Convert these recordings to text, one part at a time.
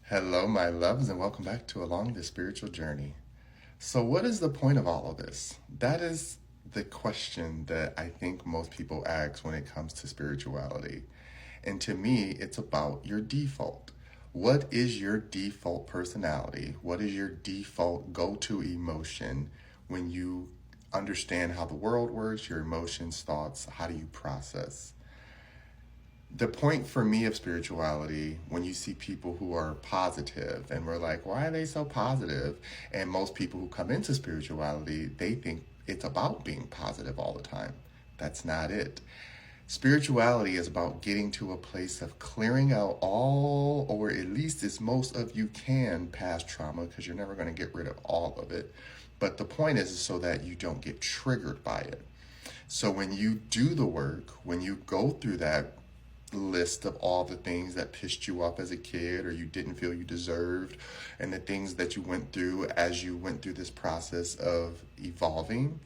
Hello, my loves, and welcome back to Along the Spiritual Journey. So, what is the point of all of this? That is the question that I think most people ask when it comes to spirituality. And to me, it's about your default. What is your default personality? What is your default go to emotion when you understand how the world works, your emotions, thoughts? How do you process? The point for me of spirituality, when you see people who are positive and we're like, why are they so positive? And most people who come into spirituality, they think it's about being positive all the time. That's not it. Spirituality is about getting to a place of clearing out all, or at least as most of you can, past trauma, because you're never going to get rid of all of it. But the point is so that you don't get triggered by it. So when you do the work, when you go through that list of all the things that pissed you off as a kid or you didn't feel you deserved, and the things that you went through as you went through this process of evolving,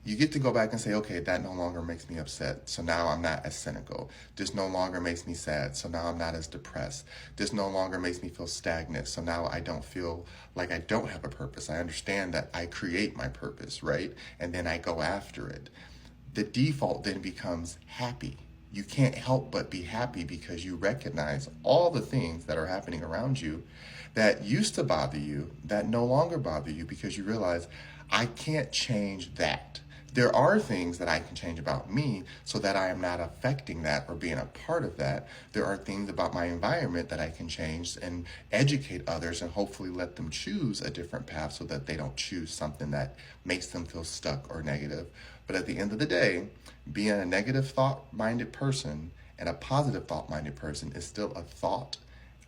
you get to go back and say, okay, that no longer makes me upset. So now I'm not as cynical. This no longer makes me sad. So now I'm not as depressed. This no longer makes me feel stagnant. So now I don't feel like I don't have a purpose. I understand that I create my purpose, right? And then I go after it. The default then becomes happy. You can't help but be happy because you recognize all the things that are happening around you that used to bother you that no longer bother you, because you realize I can't change that. There are things that I can change about me so that I am not affecting that or being a part of that. There are things about my environment that I can change and educate others and hopefully let them choose a different path so that they don't choose something that makes them feel stuck or negative. But at the end of the day, being a negative thought-minded person and a positive thought-minded person is still a thought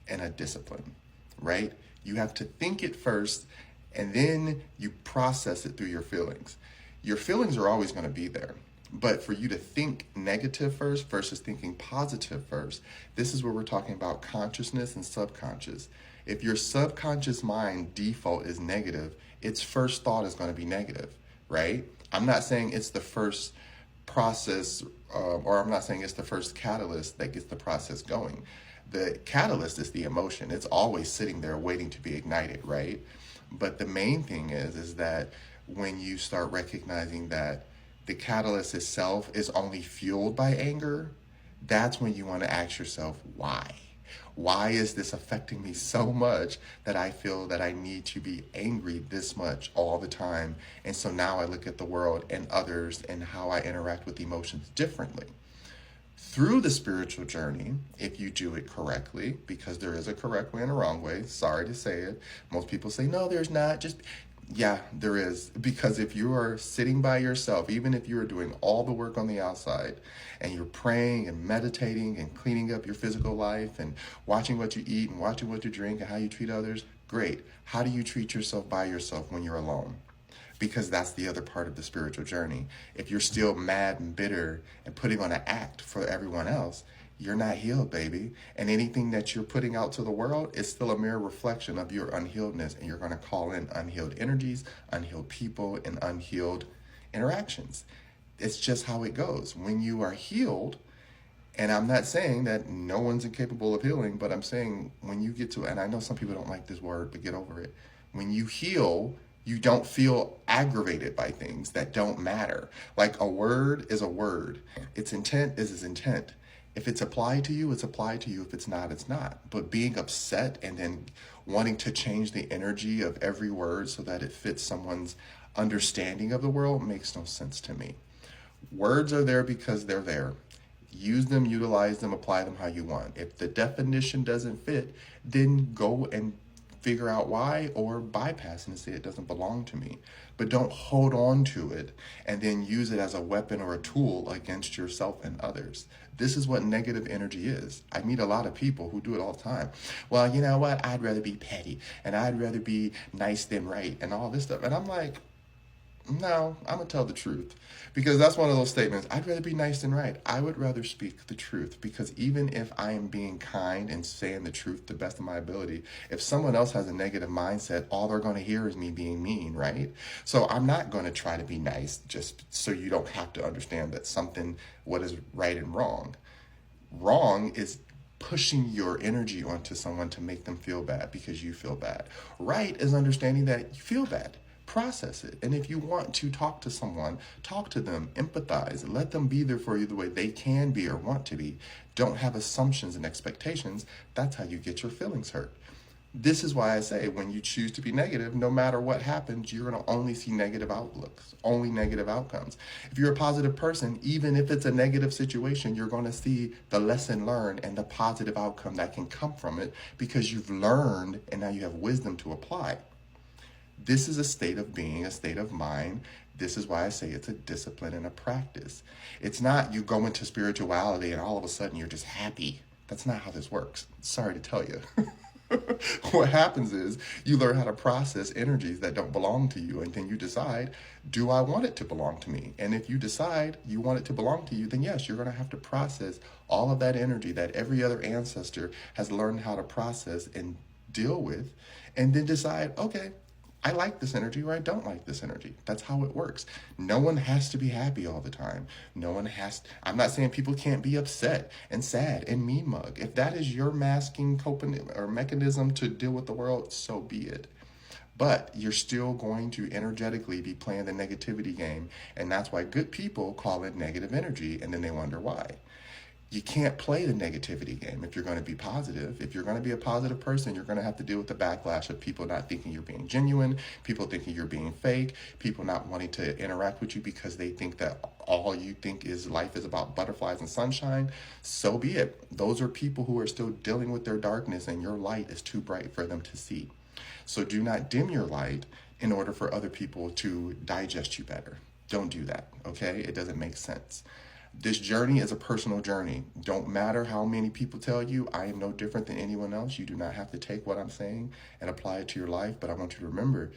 and a discipline, right? You have to think it first and then you process it through your feelings. Your feelings are always going to be there. But for you to think negative first versus thinking positive first, this is where we're talking about consciousness and subconscious. If your subconscious mind default is negative, its first thought is going to be negative, right? I'm not saying it's the first process, or I'm not saying it's the first catalyst that gets the process going. The catalyst is the emotion. It's always sitting there waiting to be ignited, right? But the main thing is that when you start recognizing that the catalyst itself is only fueled by anger, that's when you want to ask yourself, why? Why is this affecting me so much that I feel that I need to be angry this much all the time? And so now I look at the world and others and how I interact with emotions differently. Through the spiritual journey, if you do it correctly, because there is a correct way and a wrong way, sorry to say it. Most people say, no, there's not. Just, yeah, there is. Because if you are sitting by yourself, even if you are doing all the work on the outside and you're praying and meditating and cleaning up your physical life and watching what you eat and watching what you drink and how you treat others, great. How do you treat yourself by yourself when you're alone? Because that's the other part of the spiritual journey. If you're still mad and bitter and putting on an act for everyone else, you're not healed, baby. And anything that you're putting out to the world is still a mere reflection of your unhealedness. And you're going to call in unhealed energies, unhealed people, and unhealed interactions. It's just how it goes. When you are healed, and I'm not saying that no one's incapable of healing, but I'm saying when you get to, and I know some people don't like this word, but get over it. When you heal, you don't feel aggravated by things that don't matter. Like a word is a word. Its intent is its intent. If it's applied to you, it's applied to you. If it's not, it's not. But being upset and then wanting to change the energy of every word so that it fits someone's understanding of the world makes no sense to me. Words are there because they're there. Use them, utilize them, apply them how you want. If the definition doesn't fit, then go and figure out why, or bypass and say it doesn't belong to me. But don't hold on to it and then use it as a weapon or a tool against yourself and others. This is what negative energy is. I meet a lot of people who do it all the time. Well, you know what? I'd rather be petty and I'd rather be nice than right and all this stuff. And I'm like, no, I'm going to tell the truth. Because that's one of those statements. I'd rather be nice than right. I would rather speak the truth. Because even if I am being kind and saying the truth to the best of my ability, if someone else has a negative mindset, all they're going to hear is me being mean, right? So I'm not going to try to be nice just so you don't have to understand that something, what is right and wrong. Wrong is pushing your energy onto someone to make them feel bad because you feel bad. Right is understanding that you feel bad. Process it. And if you want to talk to someone, talk to them, empathize, let them be there for you the way they can be or want to be. Don't have assumptions and expectations. That's how you get your feelings hurt. This is why I say when you choose to be negative, no matter what happens, you're going to only see negative outlooks, only negative outcomes. If you're a positive person, even if it's a negative situation, you're going to see the lesson learned and the positive outcome that can come from it because you've learned and now you have wisdom to apply. This is a state of being, a state of mind. This is why I say it's a discipline and a practice. It's not you go into spirituality and all of a sudden you're just happy. That's not how this works. Sorry to tell you. What happens is you learn how to process energies that don't belong to you, and then you decide, do I want it to belong to me? And if you decide you want it to belong to you, then yes, you're going to have to process all of that energy that every other ancestor has learned how to process and deal with, and then decide, okay, I like this energy or I don't like this energy. That's how it works. No one has to be happy all the time. No one has, I'm not saying people can't be upset and sad and mean mug. If that is your masking coping or mechanism to deal with the world, so be it. But you're still going to energetically be playing the negativity game. And that's why good people call it negative energy. And then they wonder why. You can't play the negativity game if you're going to be positive. If you're going to be a positive person, you're going to have to deal with the backlash of people not thinking you're being genuine, people thinking you're being fake, people not wanting to interact with you because they think that all you think is life is about butterflies and sunshine. So be it. Those are people who are still dealing with their darkness and your light is too bright for them to see. So do not dim your light in order for other people to digest you better. Don't do that, okay? It doesn't make sense. This journey is a personal journey. Don't matter how many people tell you, I am no different than anyone else. You do not have to take what I'm saying and apply it to your life. But I want you to remember,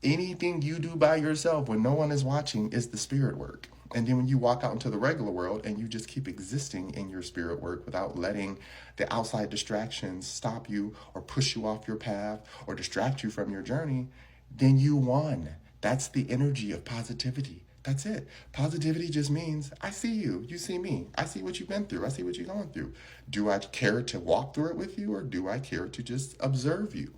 anything you do by yourself when no one is watching is the spirit work. And then when you walk out into the regular world and you just keep existing in your spirit work without letting the outside distractions stop you or push you off your path or distract you from your journey, then you won. That's the energy of positivity. That's it. Positivity just means, I see you, you see me, I see what you've been through, I see what you're going through. Do I care to walk through it with you or do I care to just observe you?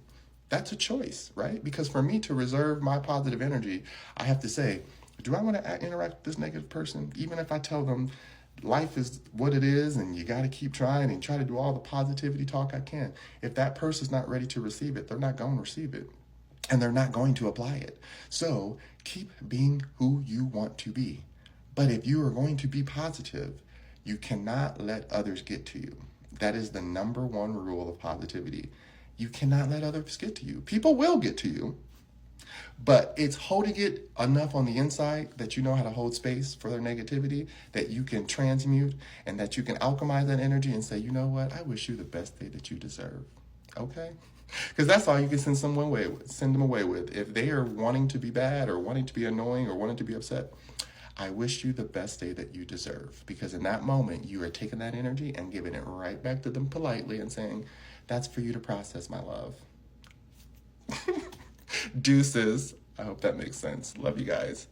That's a choice, right? Because for me to reserve my positive energy, I have to say, do I want to interact with this negative person? Even if I tell them life is what it is and you got to keep trying and try to do all the positivity talk I can. If that person's not ready to receive it, they're not going to receive it. And they're not going to apply it. So keep being who you want to be. But if you are going to be positive, you cannot let others get to you. That is the number one rule of positivity. You cannot let others get to you. People will get to you, but it's holding it enough on the inside that you know how to hold space for their negativity, that you can transmute and that you can alchemize that energy and say, you know what, I wish you the best day that you deserve. Okay? Because that's all you can send them away with. If they are wanting to be bad or wanting to be annoying or wanting to be upset, I wish you the best day that you deserve. Because in that moment, you are taking that energy and giving it right back to them politely and saying, that's for you to process, my love. Deuces. I hope that makes sense. Love you guys.